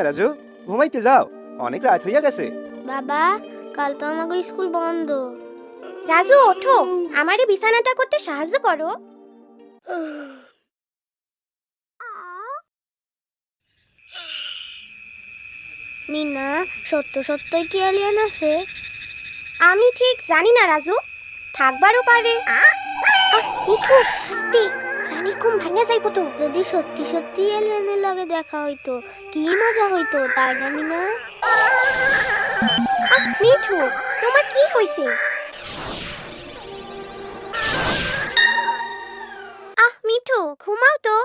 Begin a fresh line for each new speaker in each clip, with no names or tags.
না রাজু, ঘুমাইতে যাও, অনেক রাত হইয়া গেছে।
বাবা, কাল তো আমাকে স্কুল বন্ধ।
রাজু ওঠো, আমারে বিছানাটা করতে সাহায্য করো।
মিনা, সত্যই কি এলিয়েন আছে?
আমি ঠিক জানি না রাজু, থাকবারও পারে। মিঠু হাসতে, রানীর ঘুম ভাঙা যাইব তো।
যদি সত্যি এলিয়েনের লগে দেখা হইতো কি মজা হইতো, তাই না মিনা?
মিঠু, তোমার কি হইছে? মিঠু ঘুমাও তো।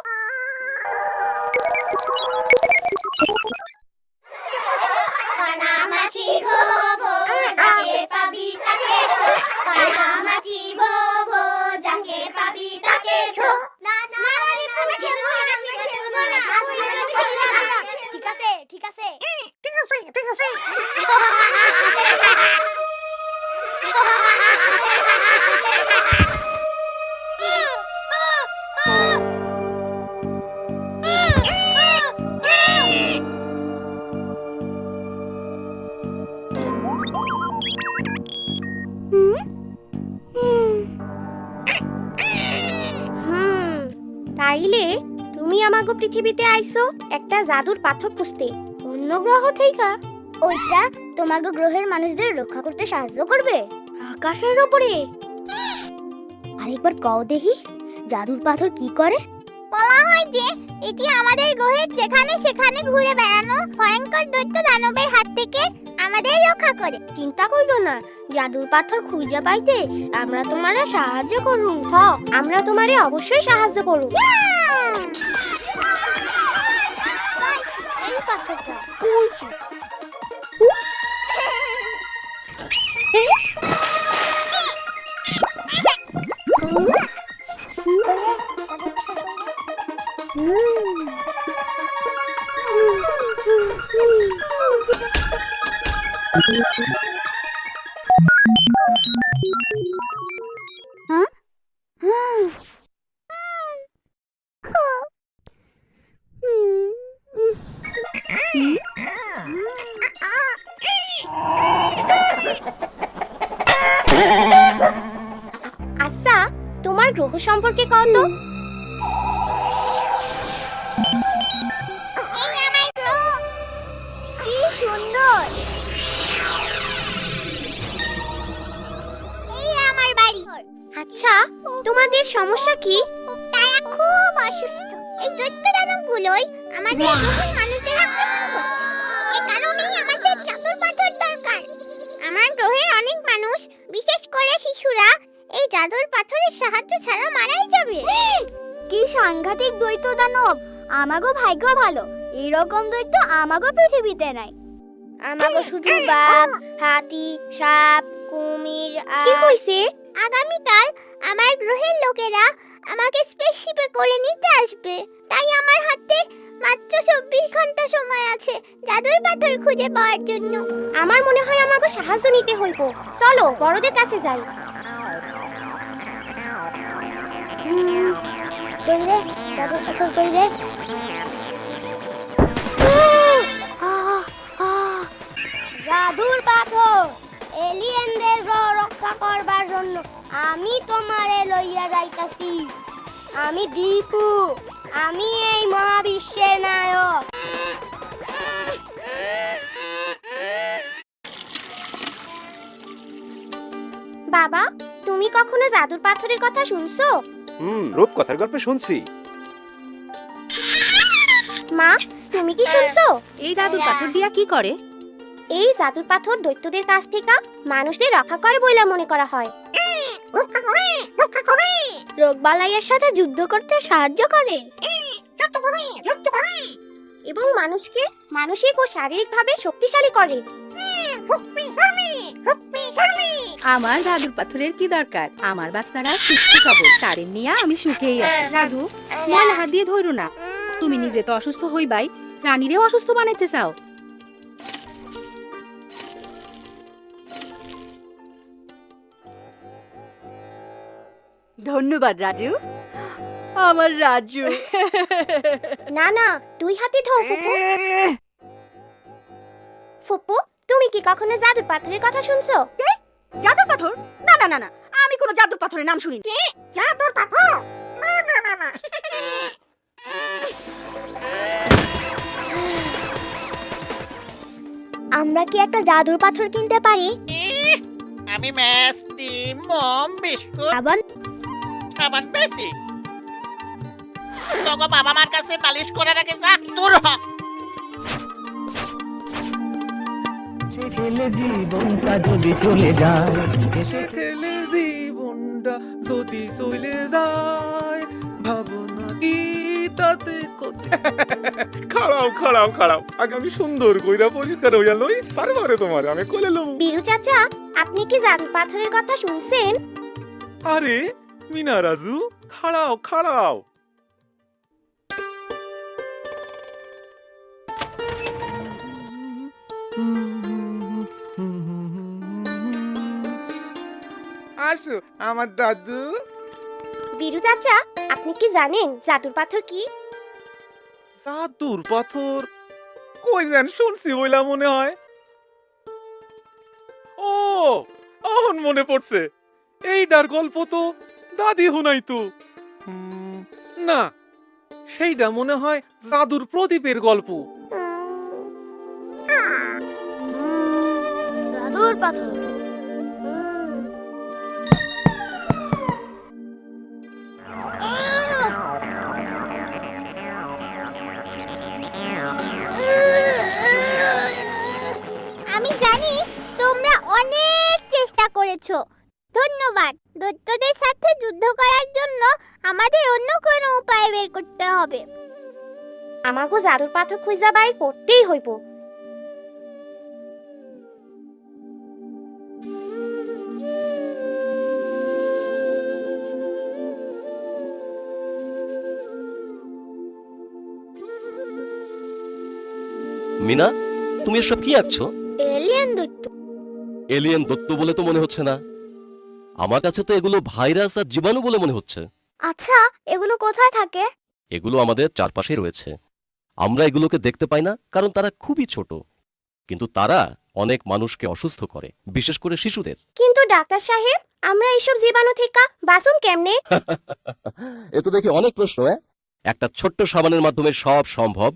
ঠিক আছে।
তাইলে তুমি আমাগো পৃথিবীতে আইছো একটা জাদুর পাথর খুঁজতে।
অন্য গ্রহ থেকে? ওইটা তোমাকে গ্রহের মানুষদের রক্ষা করতে সাহায্য করবে। আকাশের উপরে আরেকবার কও দেখি, জাদুর পাথর কি করে? বলা হয় যে এটি আমাদের গ্রহের যেখানে সেখানে ঘুরে বেড়ানো ভয়ঙ্কর দৈত্য দানবের হাত থেকে আমাদের রক্ষা করে। চিন্তা করো না, জাদুর পাথর খুঁজে পাইতে আমরা তোমারে সাহায্য করুম।
আমরা তোমারে অবশ্যই সাহায্য করুম।
এই পাথরটা
আচ্ছা, তোমার গ্রহ সম্পর্কে কও তো।
কি সুন্দর! এই আমার বাড়ি।
আচ্ছা, তোমাদের সমস্যা কি?
তারা খুব অসুস্থ। এই দৈত্য দানবগুলোই আমাদের গ্রহের মানুষদের আক্রমণ করছে। এই কারণেই আমাদের জাদুর পাথর দরকার। আমার গ্রহের অনেক মানুষ, বিশেষ করে শিশুরা, এই জাদুর পাথরের সাহায্য ছাড়া মারাই যাবে। কি সাংঘাতিক দৈত্য দানব! আমাগো ভাগ্য ভালো, এরকম দৈত্য আমাগো পৃথিবীতে নাই। আমাগো শুধু বাঘ, হাতি, সাপ, কুমির।
কি হইছে?
আগামীকাল আমার গ্রহের লোকেরা আমাকে স্পেসশিপে করে নিতে আসবে। তাই আমার হাতে মাত্র 24 ঘন্টা সময় আছে জাদুর পাথর খুঁজে পাওয়ার জন্য।
আমার মনে হয় আমাকে সাহায্য নিতে হইব। চলো বড়দের কাছে যাই।
কইরে জাদুর পাথর কইরে। জাদুর পাথর এলিয়েনদের গ্রহ রক্ষা করবার জন্য আমি তোমারে লইয়া যাইতাছি। আমি দীপু, আমি এই মহাবিশ্বের নায়ক।
বাবা, তুমি কখনো জাদুর পাথরের কথা শুনছো?
রূপকথার গল্প শুনছি।
মা, তুমি কি শুনছো?
এই জাদুর পাথর দিয়া কি করে?
এই জাদুর পাথর দৈত্যদের কাছ থেকে মানুষদের রক্ষা করে বলে মনে করা হয়।
রোগবালাইয়ের সাথে যুদ্ধ করতে সাহায্য করে
এবং মানুষকে মানসিক ও শারীরিকভাবে শক্তিশালী করে।
আমার জাদুর পাথরের কি দরকার? আমার বাচ্চারা সুস্থ খবর, তাদের নিয়ে আমি সুখেই আছি। রাজু, ময়লা হাত দিয়ে ধরো না। তুমি নিজে তো অসুস্থ হইবাই, রানীরেও অসুস্থ বানাইতে চাও।
ধন্যবাদ রাজু, আমার রাজু।
না না, দুই হাতে ধো ফুপু। ফুপু, তুমি কি কখনো জাদুর পাথরের কথা শুনছো?
জাদুর পাথর? না না না না, আমি কোনো জাদুর পাথরের নাম শুনিনি।
জাদুর পাথর? না না না না।
আমরা কি একটা জাদুর পাথর কিনতে পারি?
আমি মিষ্টি মোম বিস্কুট
আবার
সাবান বেশি তোকে বাবা মার কাছে নালিশ করে রাখে যা দূর হ
খেলে জীবনটা যদি চলে যায়
খেলে জীবনটা যদি চলে যায় ভাবনা কি তাতে খাড়াও খাড়াও খাড়াও আগে আমি সুন্দর কইরা পরিষ্কার হইয়া লই তারপরে তোমার আমি কোলে লব।
বীরু চাচা, আপনি কি জাদুর পাথরের কথা শুনছেন?
আরে মিনা রাজু, খাড়াও খাড়াও। আসো আমার দাদু।
বীরু চাচা, আপনি কি জানেন জাদুর পাথর কি?
জাদুর পাথর কই জান শুনছি বইলা মনে হয়। ও এখন মনে পড়ছে, এইটার গল্প তো দাদি হুনাইতো। না, সেইটা মনে হয় জাদুর প্রদীপের গল্প।
জাদুর পাথর।
আমি জানি তোমরা অনেক চেষ্টা করেছো। ধন্যবাদ। দৈত্যদের সাথে যুদ্ধ করার জন্য আমাদের অন্য কোনো উপায় বের করতে হবে।
আমাকে জাদুর পাথর খুঁজা বাই করতেই হইব।
মিনা, তুমি এসব কি আঁকছো?
এলিয়েন দৈত্য।
এলিয়েন দত্ত বলে তো মনে হচ্ছে না, আমার কাছে তো এগুলো ভাইরাস আর জীবাণু বলে মনে হচ্ছে।
আচ্ছা, এগুলো কোথায় থাকে?
এগুলো আমাদের চারপাশে রয়েছে। আমরা এগুলোকে দেখতে পাই না কারণ তারা খুবই ছোট, কিন্তু তারা অনেক মানুষকে অসুস্থ করে, বিশেষ করে শিশুদের।
কিন্তু ডাক্তার সাহেব, আমরা এইসব জীবাণু থেকে বাঁচুম কেমনে?
এ তো দেখি অনেক প্রশ্ন। একটা ছোট্ট সাবানের মাধ্যমে সব সম্ভব।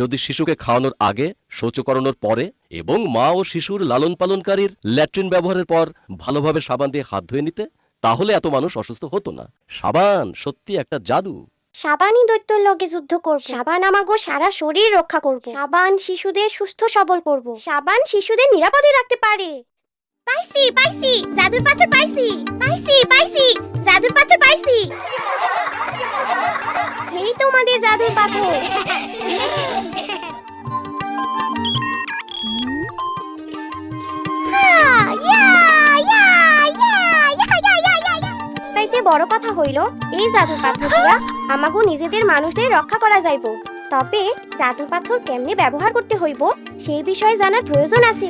যদি শিশুকে খাওয়ানোর আগে, শৌচ করানোর পরে এবং মা ও শিশুর লালন পালনকারীর ল্যাট্রিন ব্যবহারের পর ভালোভাবে সাবান দিয়ে হাত ধুয়ে নিতে, তাহলে এত মানুষ অসুস্থ হতো না। সাবান সত্যি একটা জাদু।
সাবানই দৈত্যর লগে যুদ্ধ করব। সাবান আমাগো সারা শরীর রক্ষা করব। সাবান শিশুদের সুস্থ সবল করব। সাবান শিশুদের নিরাপদে রাখতে পারে। পাইছি পাইছি, জাদুর পাথর পাইছি। পাইছি পাইছি, জাদুর পাথর পাইছি। এই তোমাদের জাদুর পাথর। চাইতে বড় কথা হইল, এই জাদুর পাথর দিয়া আমাগো নিজেদের মানুষদের রক্ষা করা যাইব। তবে জাদুর পাথর কেমনে ব্যবহার করতে হইব সেই বিষয়ে জানার প্রয়োজন আছে।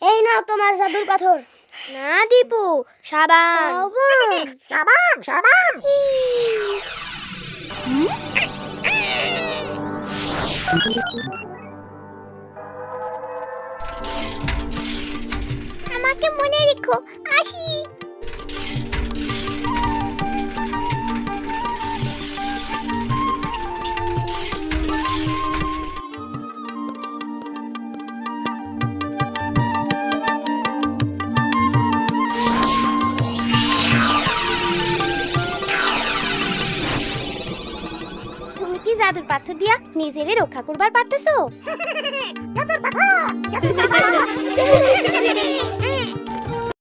এই নাও তোমার জাদুর পাথর। না দীপু, সাবান।
সাবান সাবান। আমাকে মনে রেখো, আসি।
তুমি কি জাদুর পাথর দিয়া নিজেরে রক্ষা করবার পারতেছো?
জাদুর পাথর।